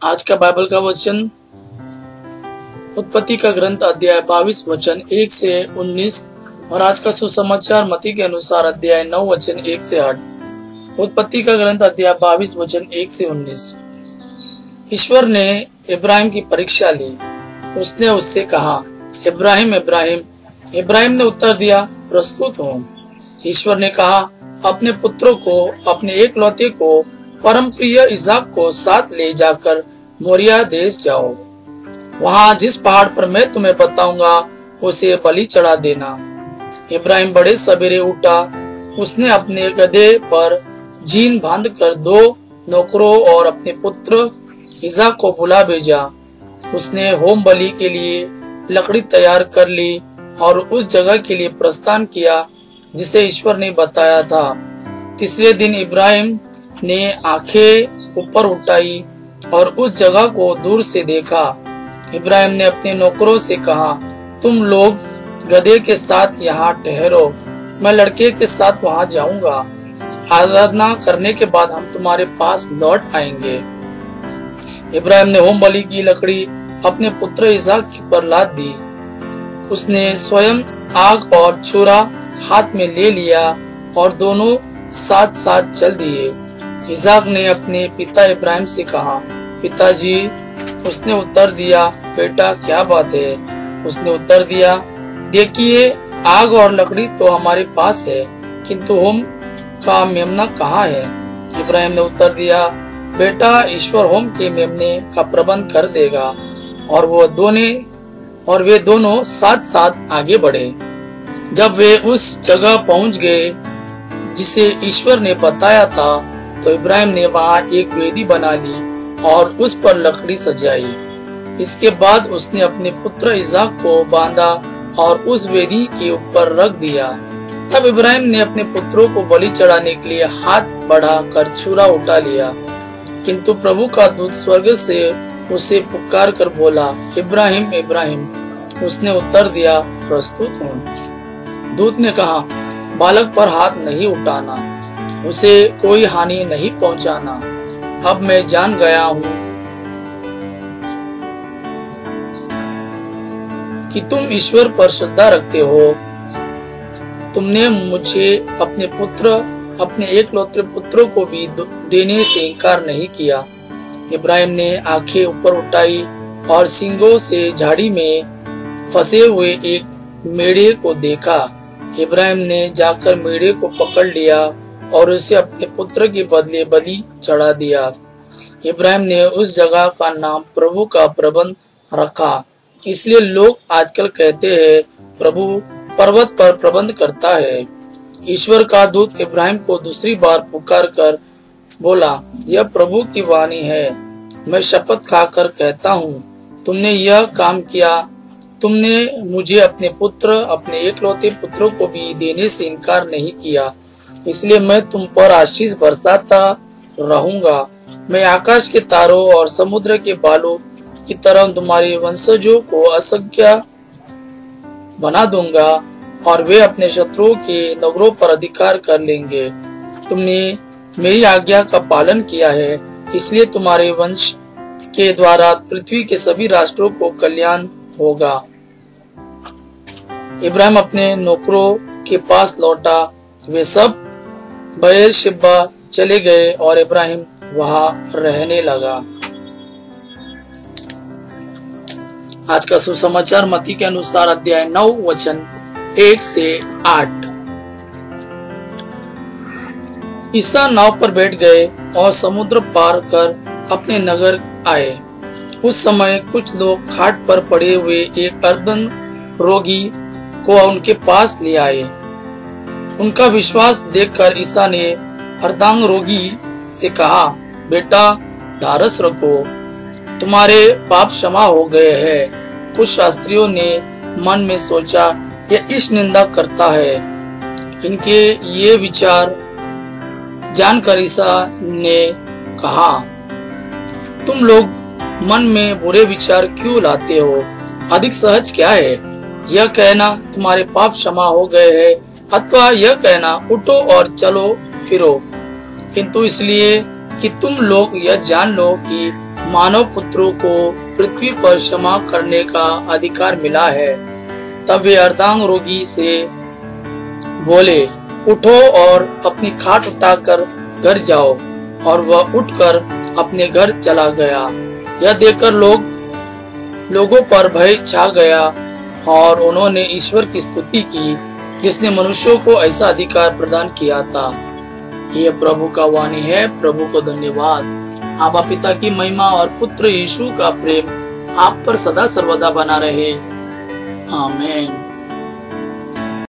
आज का बाइबल का वचन उत्पत्ति का ग्रंथ अध्याय 22 वचन 1 से 19 और आज का सुसमाचार मत्ती के अनुसार अध्याय 9 वचन 1 से 8। उत्पत्ति का ग्रंथ अध्याय 22 वचन 1 से 19। ईश्वर ने इब्राहिम की परीक्षा ली। उसने उससे कहा, इब्राहिम इब्राहिम। इब्राहिम ने उत्तर दिया, प्रस्तुत हूँ। ईश्वर ने कहा, अपने पुत्रों को, अपने एकलौते को, परम प्रिय इसाक को साथ ले जाकर मोरिया देश जाओ। वहां जिस पहाड़ पर मैं तुम्हें बताऊंगा उसे बलि चढ़ा देना। इब्राहिम बड़े सवेरे उठा। उसने अपने गधे पर जीन बांधकर 2 नौकरों और अपने पुत्र इसाक को बुला भेजा। उसने होम बलि के लिए लकड़ी तैयार कर ली और उस जगह के लिए प्रस्थान किया जिसे ईश्वर ने बताया था। तीसरे दिन इब्राहिम ने आंखें ऊपर उठाई और उस जगह को दूर से देखा। इब्राहिम ने अपने नौकरों से कहा, तुम लोग गधे के साथ यहाँ ठहरो, मैं लड़के के साथ वहाँ जाऊंगा। आराधना करने के बाद हम तुम्हारे पास लौट आएंगे। इब्राहिम ने होम बलि की लकड़ी अपने पुत्र इसाक पर लाद दी। उसने स्वयं आग और छुरा हाथ में ले लिया और दोनों साथ साथ चल दिए। इसाक ने अपने पिता इब्राहिम से कहा, पिताजी। उसने उत्तर दिया, बेटा क्या बात है? उसने उत्तर दिया, देखिए आग और लकड़ी तो हमारे पास है, किंतु होम का मेमना कहाँ है? इब्राहिम ने उत्तर दिया, बेटा ईश्वर होम के मेमने का प्रबंध कर देगा। और वे दोनों साथ साथ आगे बढ़े। जब वे उस जगह पहुंच गए जिसे ईश्वर ने बताया था, तो इब्राहिम ने वहां एक वेदी बना ली और उस पर लकड़ी सजाई। इसके बाद उसने अपने पुत्र इसाक को बांधा और उस वेदी के ऊपर रख दिया। तब इब्राहिम ने अपने पुत्रों को बलि चढ़ाने के लिए हाथ बढ़ाकर छुरा उठा लिया, किंतु प्रभु का दूत स्वर्ग से उसे पुकार कर बोला, इब्राहिम इब्राहिम। उसने उत्तर दिया, प्रस्तुत हूँ। दूत ने कहा, बालक पर हाथ नहीं उठाना, उसे कोई हानि नहीं पहुंचाना। अब मैं जान गया हूँ कि तुम ईश्वर पर श्रद्धा रखते हो। तुमने मुझे अपने एकलौते पुत्रों को भी देने से इनकार नहीं किया। इब्राहिम ने आंखें ऊपर उठाई और सींगों से झाड़ी में फंसे हुए एक मेढ़े को देखा। इब्राहिम ने जाकर मेढ़े को पकड़ लिया और उसे अपने पुत्र के बदले बलि चढ़ा दिया। इब्राहिम ने उस जगह का नाम प्रभु का प्रबंध रखा। इसलिए लोग आजकल कहते हैं, प्रभु पर्वत पर प्रबंध करता है। ईश्वर का दूत इब्राहिम को दूसरी बार पुकार कर बोला, यह प्रभु की वाणी है। मैं शपथ खाकर कहता हूँ, तुमने यह काम किया। तुमने मुझे अपने एकलौते पुत्रों को भी देने से इनकार नहीं किया, इसलिए मैं तुम पर आशीष बरसाता रहूंगा। मैं आकाश के तारों और समुद्र के बालों की तरह तुम्हारे वंशजों को असंख्य बना दूंगा और वे अपने शत्रुओं के नगरों पर अधिकार कर लेंगे। तुमने मेरी आज्ञा का पालन किया है, इसलिए तुम्हारे वंश के द्वारा पृथ्वी के सभी राष्ट्रों को कल्याण होगा। इब्राहिम अपने नौकरों के पास लौटा। वे सब बेएरशेबा चले गए और इब्राहिम वहां रहने लगा। आज का सुसमाचार मत्ती के अनुसार अध्याय 9 वचन 1 से 8। ईसा नाव पर बैठ गए और समुद्र पार कर अपने नगर आए। उस समय कुछ लोग खाट पर पड़े हुए एक अर्धन रोगी को उनके पास ले आए। उनका विश्वास देखकर ईसा ने अर्धांग रोगी से कहा, बेटा धारस रखो, तुम्हारे पाप क्षमा हो गए हैं। कुछ शास्त्रियों ने मन में सोचा, यह इस निंदा करता है। इनके ये विचार जानकर ईसा ने कहा, तुम लोग मन में बुरे विचार क्यों लाते हो? अधिक सहज क्या है, यह कहना तुम्हारे पाप क्षमा हो गए हैं, अथवा यह कहना उठो और चलो फिरो? किंतु इसलिए कि तुम लोग यह जान लो कि मानव पुत्रों को पृथ्वी पर क्षमा करने का अधिकार मिला है। तब वे अर्धांग रोगी से बोले, उठो और अपनी खाट उठाकर घर जाओ। और वह उठकर अपने घर चला गया। यह देखकर लोगों पर भय छा गया और उन्होंने ईश्वर की स्तुति की, जिसने मनुष्यों को ऐसा अधिकार प्रदान किया था। यह प्रभु का वाणी है। प्रभु को धन्यवाद। आबा पिता की महिमा और पुत्र यीशु का प्रेम आप पर सदा सर्वदा बना रहे। आमीन।